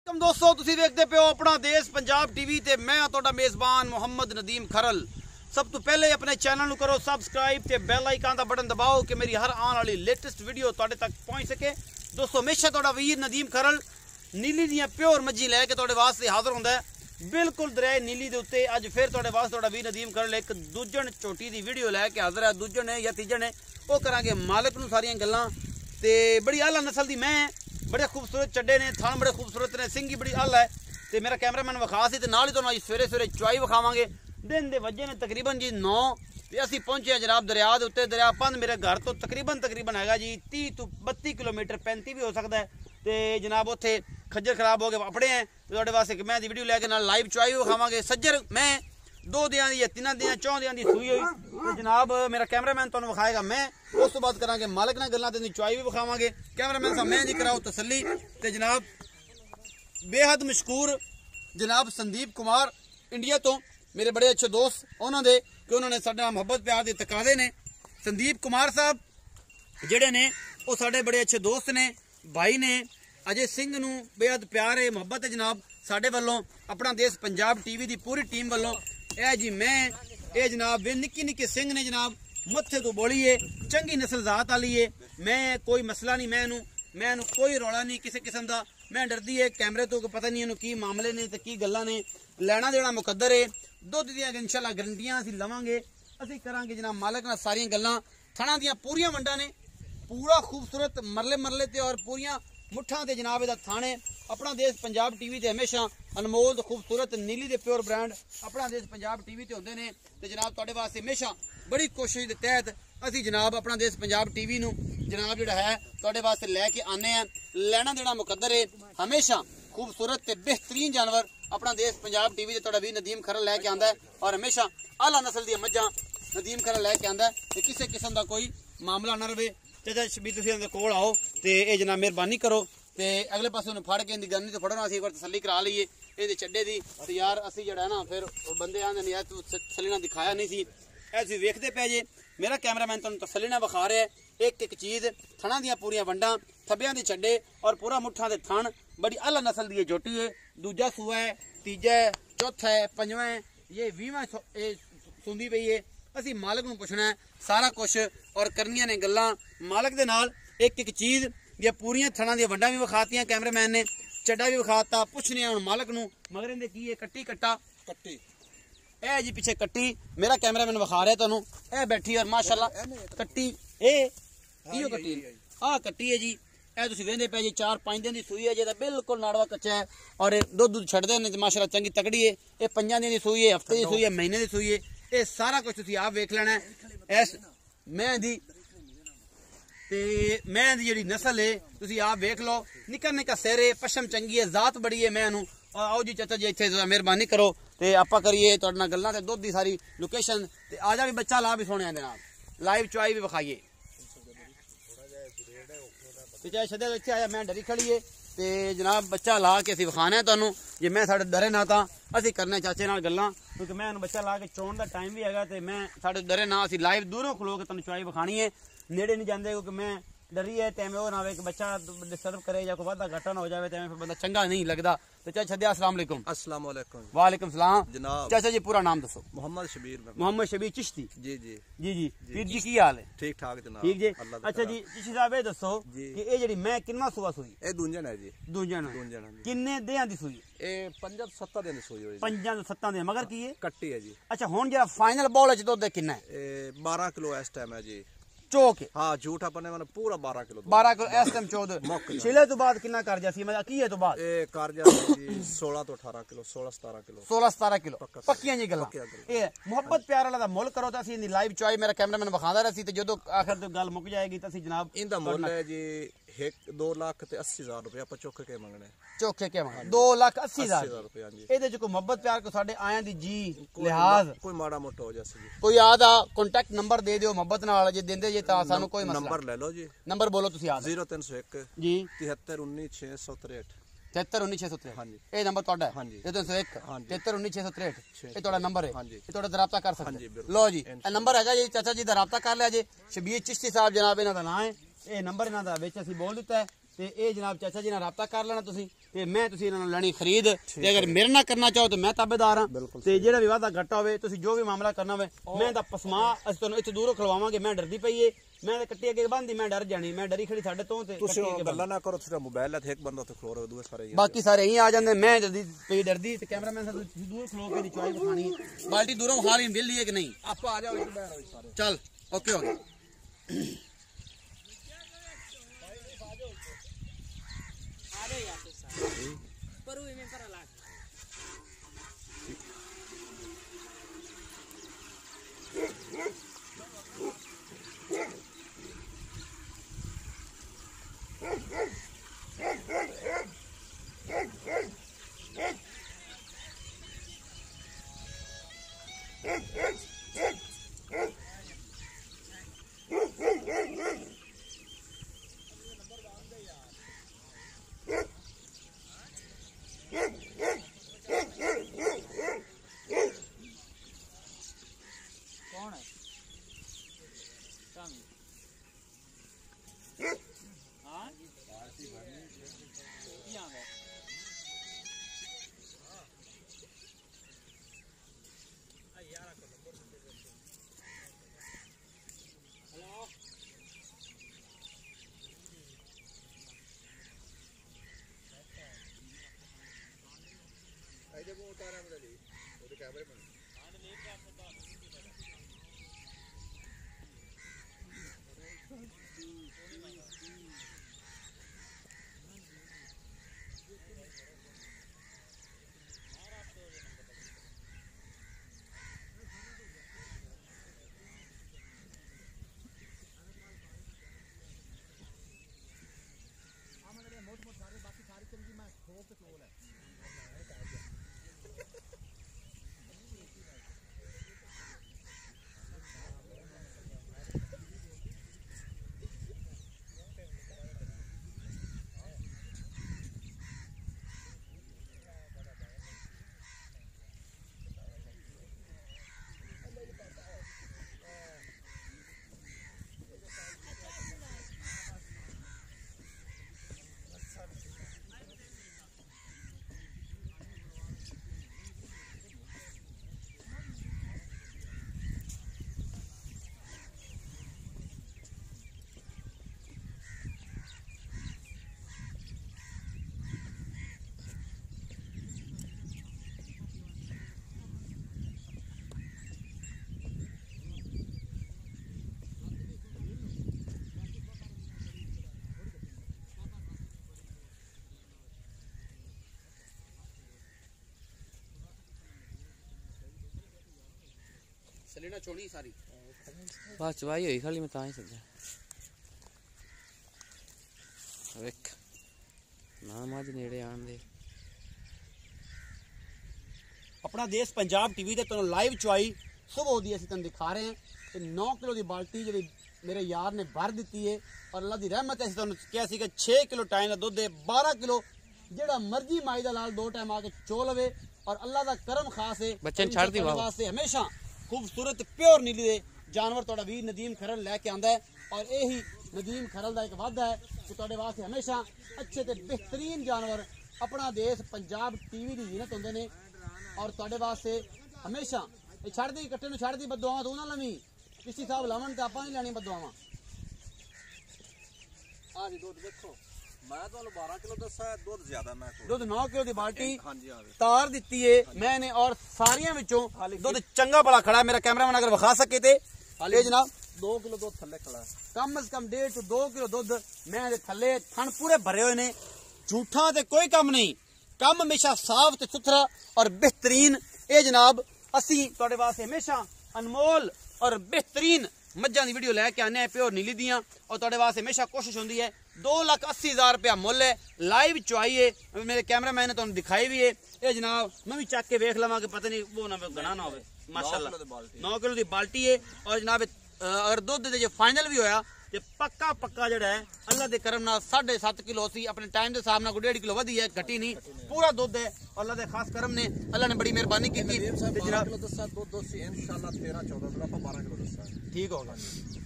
दोस्तों तुसी देखते पे हो अपना देश पंजाब टीवी ते मैं तुहाडा मेज़बान मोहम्मद नदीम खरल। सब तो पहले अपने चैनल करो सबसक्राइब ते बेल आइकन का बटन दबाओ कि मेरी हर आने वाली लेटेस्ट वीडियो तुहाडे तक पहुंच सके। दोस्तों हमेशा तुहाडा वीर नदीम खरल नीली दियां प्योर मज्जी लैके तुहाडे वास्ते हाजिर हुंदा है बिल्कुल दरिया नीली दे उत्ते। अज फिर तुहाडे वास्ते तुहाडा वीर नदीम खरल एक दूजन झोटी दी वीडियो लैके हाजिर है। दूजन है या तीजन है वो करांगे मालिक नूं सारियां गल्लां ते बड़ी आला नस्ल दी मैं बड़े खूबसूरत चड्डे ने थान बड़े खूबसूरत ने सिंह बड़ी आला है तो मेरा कैमरामैन विखा सी नाल ही तुहानूं अज सवेरे सवेरे चुआई विखावांगे। दिन दे वजे ने तकरीबन जी 9 ते असीं पहुंचे जनाब दरिया दे उत्ते। दरिया पंध मेरे घर तो तकरीबन हैगा जी 30 तो 32 किलोमीटर 35 भी हो सकता है तो जनाब उत्थे खज्जर खराब हो गए अपने हैं तुहाडे वास्ते एक मैं दी वीडियो लैके नाल लाइव चुआई विखावांगे। सज्जर मैं 2 दियां दी या 3 दियां 4 दियां दी सूई हुई तो जनाब मेरा कैमरामैन तुहानूं विखाएगा। मैं उस तो बाद करांगे मालिक नाल गल्लां ते चुआई भी विखावांगे। कैमरामैन साहब मैं जी कराओ तसल्ली ते जनाब बेहद मशहूर जनाब संदीप कुमार इंडिया तो मेरे बड़े अच्छे दोस्त उन्होंने कि उन्होंने साडा मुहब्बत प्यार के तकाजे ने। संदीप कुमार साहब जिहड़े ने वो साडे बड़े अच्छे दोस्त ने भाई ने। अजय सिंह नूं बेहद प्यार है मुहब्बत है जनाब साडे वल्लों अपना देश पंजाब टीवी की पूरी टीम वल्लों। यह जी मैं ये जनाब वे निक्के निक्के सिंह ने जनाब मत्थे तो बोली है चंगी नस्ल जात वाली है। मैं कोई मसला नहीं मैं कोई रौला नहीं किसी किस्म का मैं डरदी है कैमरे तो पता नहीं की मामले ने तो की गल्लां ने लैना देना मुकद्दर है। दुध दियां इंशाल्लाह गारंटियां असीं लवांगे असीं करांगे जनाब मालिक नाल सारियां गल्लां। थणा दियां पूरियां वंडां ने पूरा खूबसूरत मरले ते और पूरियां मुठ्ठां ते जनाब इहदा थाने अपना देश पंजाब टीवी ते हमेशा अनमोल खूबसूरत नीली दे प्योर ब्रांड अपना देश पंजाब टीवी ते होंदे ने ते जनाब तुहाडे वास्ते हमेशा बड़ी कोशिश के तहत असीं जनाब अपना देश पंजाब टीवी नूं जनाब जिहड़ा है तुहाडे वास्ते लैके आने हैं। लैना देना मुकद्दर है हमेशा खूबसूरत ते बेहतरीन जानवर अपना देश पंजाब टीवी ते तुहाडा वीर नदीम खरल लैके आंदा है और हमेशा आला नस्ल दी मज्जां नदीम खरल लैके आंदा है ते किसी किस्म दा कोई मामला ना रहे। चाचा शबीर तुसीं इहदे कोल आओ ते ये जनाब मेहरबानी करो ते अगले पासे उन्हें फड़ के इहदी गन्नी तो फड़ो ना असीं एक बार तसल्ली करा लईए इहदे चड्डे दी ते यार असीं जिहड़ा है ना फिर बंदे आंदे ने यार तू तसल्ली नाल दिखाया नहीं सी ऐ तुसीं वेखदे पे जे मेरा कैमरामैन तुहानूं तसल्ली नाल विखा रहा है एक चीज़ थणा दियां पूरियां वंडां थब्बियां दे चड्डे और पूरा मुठ्ठां दे थण बड़ी आला नस्ल दी जोटी है। दूजा सूआ है तीजा है चौथा है पंजवां है ये 20वां सुंदी पई है। असीं मालिक नूं पुछना है सारा कुछ और करनियां ने गल्लां मालिक दे नाल। एक चीज़ या पूरियां थणा दियां वंडां भी विखातियां कैमरामैन ने चड्डा भी विखाता पुछने हुण मालिक नूं मगर इहदे की है कट्टी कट्टा कट्टी ए जी पीछे कट्टी मेरा कैमरामैन विखा रहा है तुहानूं ए बैठी और माशाअल्लाह कट्टी ए इहो कट्टी आ कट्टी है जी ए तुसीं वेंदे पे जी 4-5 दिन की सूई है जेदा बिल्कुल नाड़वा कच्चा है और दुध छड्डदे ने माशाअल्लाह चंगी तगड़ी है। ये 5 दिन की सूई है हफ्ते की सूई है महीने की सूई है ये सारा कुछ तुसीं आप वेख लेना है। इस मैं दी ते मैं दी जिहड़ी नस्ल है तुसीं आप वेख लो निक्का निक्का सिर है पशम चंगी है जात बड़ी है मैं नूं। आओ जी चाचा जी इत्थे मेहरबानी करो ते आपां करिए तुहाडे नाल गल्लां ते दुध दी सारी लोकेशन ते आजा भी बच्चा ला भी सोने दे नाल लाइव चुआई भी विखाइए ते चाहे छदे इत्थे आया मैं डरी खड़ी है ते जनाब बच्चा ला के असीं विखाना है तुहानूं जे मैं साडे डरे ना तां असीं करने चाचे नाल गल्लां क्योंकि मैं बच्चा ला के चोण दा टाइम भी हैगा ते मैं साडे डरे ना असीं लाइव दूरों खलो के तुहानूं चुआई विखानी है नेड़े नहीं जाते क्योंकि मैं डरी है टाइम वो ना हो कि बच्चा डिस्टर्ब करे या कोई वादा घाटा ना हो जाए तो फिर बंदा चंगा नहीं लगता। तो चाचा छद्या अस्सलाम वालेकुम। अस्सलाम वालेकुम। वालेकुम सलाम जनाब। चाचा जी पूरा नाम दसो। मोहम्मद शबीर। मोहम्मद शबीर चिश्ती। जी जी जी जी पीर जी की हाल है? ठीक ठाक जनाब ठीक जी। अच्छा जी चिश्ती साहब ये दसो कि ये जेहड़ी मैं किन्ना सुआ सुई ए दूंजन है जी दूंजन किन्ने देहां दी सुई ए 5-7 दिन सुई होई 5-7 दिन मगर की है कट्टी है जी। अच्छा हुन जेड़ा फाइनल बॉल च दुध किन्ना है? ए 12 किलो इस टाइम है जी चौक हाँ झूठ अपने मैंने पूरा 12 किलो इस टाइम 14 छिले तो बाद कितना कर जासी मतलब की है तो बाद ए कर जासी जी 16 तो 18 किलो 16-17 किलो पक्कियां जी गल्लां ए मोहब्बत प्यार वाला दा मुल करो तो असीं दी लाइव चॉइस मेरा कैमरामैन विखांदा रहा सी ते जदों आखिर ते गल मुक जाएगी तो असीं जनाब इंदा मुल है जी 2,80,000 रुपया आप चौके के मंगने चौके के मंगने 2,80,000 रुपया जी। ਇਹਦੇ ਚ ਕੋਈ ਮੁਹੱਬਤ ਪਿਆਰ ਕੋ ਸਾਡੇ ਆਇਆਂ ਦੀ ਜੀ ਲਿਹਾਜ਼ ਕੋਈ ਮਾੜਾ ਮੋਟਾ ਹੋ ਜਾਸੀ ਜੀ ਕੋਈ ਆਦਾ ਕੰਟੈਕਟ ਨੰਬਰ ਦੇ ਦਿਓ ਮੁਹੱਬਤ ਨਾਲ ਜੇ ਦਿੰਦੇ ਜੇ ਤਾਂ ਸਾਨੂੰ ਕੋਈ ਮਸਲਾ ਨੰਬਰ ਲੈ ਲਓ ਜੀ ਨੰਬਰ ਬੋਲੋ ਤੁਸੀਂ ਯਾਦ 0301 ਜੀ 7319 663 ਹਾਂਜੀ ਇਹ ਨੰਬਰ ਤੁਹਾਡਾ ਹੈ ਹਾਂਜੀ 0301 7319 ਇਹ ਤੁਹਾਡਾ ਨੰਬਰ ਹੈ ਹਾਂਜੀ ਇਹ ਤੁਹਾਡਾ ਰਾਬਤਾ ਕਰ ਸਕਦੇ ਲਓ ਜੀ ਇਹ ਨੰਬਰ ਹੈਗਾ ਜੀ ਚਾਚਾ ਜੀ ਦਾ ਰਾਬਤਾ ਕਰ ਲਿਆ ਜੀ ਸ਼ਬੀਰ ਚਿਸ਼ਤੀ ਸਾਹਿਬ ਜਨਾਬ ਇਹਨਾਂ ਦਾ ਨਾਮ ਹੈ ਇਹ ਨੰਬਰ ਇਹਨਾਂ ਦਾ ਵਿੱਚ ਅਸੀਂ ਬੋਲ ਦਿੱਤਾ ਹੈ ਤੇ ਇਹ ਜਨਾਬ ਚਾਚਾ ਜੀ ਨਾਲ ਰਾਬਤਾ ਕਰ ਲੈਣਾ ਤੁਸੀਂ ਤੇ ਮੈਂ ਤੁਸੀਂ ਇਹਨਾਂ ਨੂੰ ਲੈਣੀ ਖਰੀਦ ਤੇ ਅਗਰ ਮੇਰੇ ਨਾਲ ਕਰਨਾ ਚਾਹੋ ਤੇ ਮੈਂ ਤਾਬੇਦਾਰ ਹਾਂ ਤੇ ਜਿਹੜਾ ਵੀ ਵਾਦਾ ਘਟਾ ਹੋਵੇ ਤੁਸੀਂ ਜੋ ਵੀ ਮਾਮਲਾ ਕਰਨਾ ਹੋਵੇ ਮੈਂ ਤਾਂ ਪਸਮਾ ਅਸੀਂ ਤੁਹਾਨੂੰ ਇੱਥੇ ਦੂਰੋਂ ਖਲਵਾਵਾਂਗੇ ਮੈਂ ਡਰਦੀ ਪਈ ਏ ਮੈਂ ਤਾਂ ਕੱਟੀ ਅੱਗੇ ਬੰਦੀ ਮੈਂ ਡਰ ਜਾਣੀ ਮੈਂ ਡਰੀ ਖੜੀ ਸਾਡੇ ਤੋਂ ਤੇ ਤੁਸੀਂ ਗੱਲਾਂ ਨਾ ਕਰੋ ਤੁਸੀਂ ਮੋਬਾਈਲ ਹੈ ਤੇ ਇੱਕ ਬੰਦਾ ਉੱਥੇ ਖਲੋ ਰਿਹਾ ਦੂਏ ਸਾਰੇ ਬਾਕੀ ਸਾਰੇ ਇਹੀ ਆ ਜਾਂਦੇ ਮੈਂ ਡਰਦੀ ਪਈ ਡਰਦੀ ਤੇ ਕੈਮਰਾਮੈਨ ਸਾਹਿਬ ਤੁਸੀਂ ਦੂਰ ਖਲੋ ਕੇ ਦੀ ਚੁਆਈ ਵਿਖਾਣੀ ਬਾਲਟੀ ਦੂਰੋਂ ਹਾਲੀ ਮਿਲ ਲਈ ਹੈ ਕਿ ਨਹੀਂ ਆਪਾਂ ਆ ਜਾਓ ਇੱਕ ਬੈਠ ਹੋਈ ਸਾਰੇ ਚੱਲ ਓਕੇ ਹੋ ਗਿਆ ਸਲੀਣਾ ਚੋਣੀ ਸਾਰੀ ਬਸ ਚਵਾਈ ਹੋਈ ਖਾਲੀ ਮੈਂ ਤਾਂ ਹੀ ਸੱਜਾ ਵੇਖ ਨਾ ਮਾਝ ਨੇੜੇ ਆਣ ਦੇ अपना देश पंजाब टीवी ਤੇ ਤੁਹਾਨੂੰ ਲਾਈਵ ਚੁਆਈ ਸੁਬਹ ਦੀ ਅਸੀਂ ਤੁਹਾਨੂੰ ਦਿਖਾ ਰਹੇ ਹਾਂ ਤੇ 9 ਕਿਲੋ ਦੀ ਬਾਲਟੀ ਜਿਹੜੀ ਮੇਰੇ ਯਾਰ ਨੇ ਭਰ ਦਿੱਤੀ ਹੈ ਔਰ ਅੱਲਾ ਦੀ ਰਹਿਮਤ ਹੈ ਅਸੀਂ ਤੁਹਾਨੂੰ ਕਿਹਾ ਸੀ ਕਿ 6 ਕਿਲੋ ਟਾਈਮ ਦਾ ਦੁੱਧ ਹੈ 12 ਕਿਲੋ ਜਿਹੜਾ ਮਰਜ਼ੀ ਮਾਈ ਦਾ ਲਾਲ ਦੋ ਟਾਈਮ ਆ ਕੇ ਚੋ ਲਵੇ ਔਰ ਅੱਲਾ ਦਾ ਕਰਮ ਖਾਸ ਹੈ ਬੱਚਨ ਛੱਡ ਦੀ ਵਾਸਤੇ ਹਮੇਸ਼ਾ ਖੂਬਸੂਰਤ ਪਿਓਰ ਨੀਲੀ ਦੇ ਜਾਨਵਰ ਤੁਹਾਡਾ ਵੀਰ ਨਦੀਮ ਖਰਲ ਲੈ ਕੇ ਆਂਦਾ ਹੈ ਔਰ ਇਹੀ ਨਦੀਮ ਖਰਲ ਦਾ ਇੱਕ ਵਾਅਦਾ ਹੈ ਕਿ ਤੁਹਾਡੇ ਵਾਸਤੇ ਹਮੇਸ਼ਾ ਅੱਛੇ ਤੇ ਬਿਹਤਰੀਨ ਜਾਨਵਰ अपना देश पंजाब टीवी की जीनत होंगे ने और तुहाडे वास्ते हमेशा छड़ दी कट्टे नूं छड़ दी बददुआवां तू ना लवी किसी साहब लावन ते आपां नहीं लैणी बददुआवां आ जी दूध देखो मैं तो 12 किलो दसा दूध ज्यादा मैं दूध 9 किलो दी बाल्टी हां जी हां तार दित्ती है मैंने और सारियां विचों दूध चंगा बड़ा खड़ा है मेरा कैमरामैन अगर विखा सके ते हाले जनाब 2 किलो दूध थल्ले खड़ा है कम से कम 1.5 to 2 किलो दूध मैं दे थल्ले थन पूरे भरे हुए ने झूठा ते कोई काम नहीं काम हमेशा साफ ते सुथरा और बेहतरीन ये जनाब असी तुहाडे वास्ते हमेशा अनमोल और बेहतरीन मज्जां दी वीडियो लैके आने प्योर नीली दियां और तुहाडे वास्ते हमेशा कोशिश होंदी है 2,80,000 रुपया मुल है लाइव चुआई है मेरे कैमरामैन ने तुहानू दिखाई भी है ये जनाब मैं भी चक के वेख लवां कि पता नहीं वो ना गणा ना होवे माशाअल्लाह 9 किलो दी बाल्टी है और जनाब अगर दुध दे जो फाइनल भी होया ਤੇ ਪੱਕਾ ਜਿਹੜਾ ਹੈ ਅੱਲਾ ਦੇ ਕਰਮ ਨਾਲ 7.5 ਕਿਲੋ ਸੀ ਆਪਣੇ ਟਾਈਮ ਦੇ ਹਿਸਾਬ ਨਾਲ 1.5 ਕਿਲੋ ਵਧੀ ਹੈ ਘਟੀ ਨਹੀਂ ਪੂਰਾ ਦੁੱਧ ਹੈ ਅੱਲਾ ਦੇ ਖਾਸ ਕਰਮ ਨੇ ਅੱਲਾ ਨੇ ਬੜੀ ਮਿਹਰਬਾਨੀ ਕੀਤੀ ਤੇ ਜਨਾਬ ਕਿਲੋ ਦੱਸਾ ਦੁੱਧ ਦੋਸੀ ਇਨਸ਼ਾਅੱਲਾ 13 14 ਕਿਲੋ ਆਪਾਂ 12 ਕਿਲੋ ਦੱਸਾਂ ਠੀਕ ਹੋਗਾ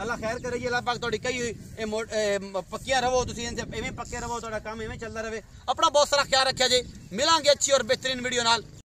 ਅੱਲਾ ਖੈਰ ਕਰੇ ਜੀ ਅੱਲਾ ਪਾਕ ਤੁਹਾਡੀ ਕਹੀ ਹੋਈ ਇਹ ਪੱਕੀਆਂ ਰਹੋ ਤੁਸੀਂ ਇਵੇਂ ਪੱਕੇ ਰਹੋ ਤੁਹਾਡਾ ਕੰਮ ਇਵੇਂ ਚੱਲਦਾ ਰਹੇ ਆਪਣਾ ਬਹੁਤ ਸਾਰਾ ਖਿਆਲ ਰੱਖਿਆ ਜੀ ਮਿਲਾਂਗੇ ਅੱਛੀ ਔਰ ਬਿਹਤਰੀਨ ਵੀਡੀਓ ਨਾਲ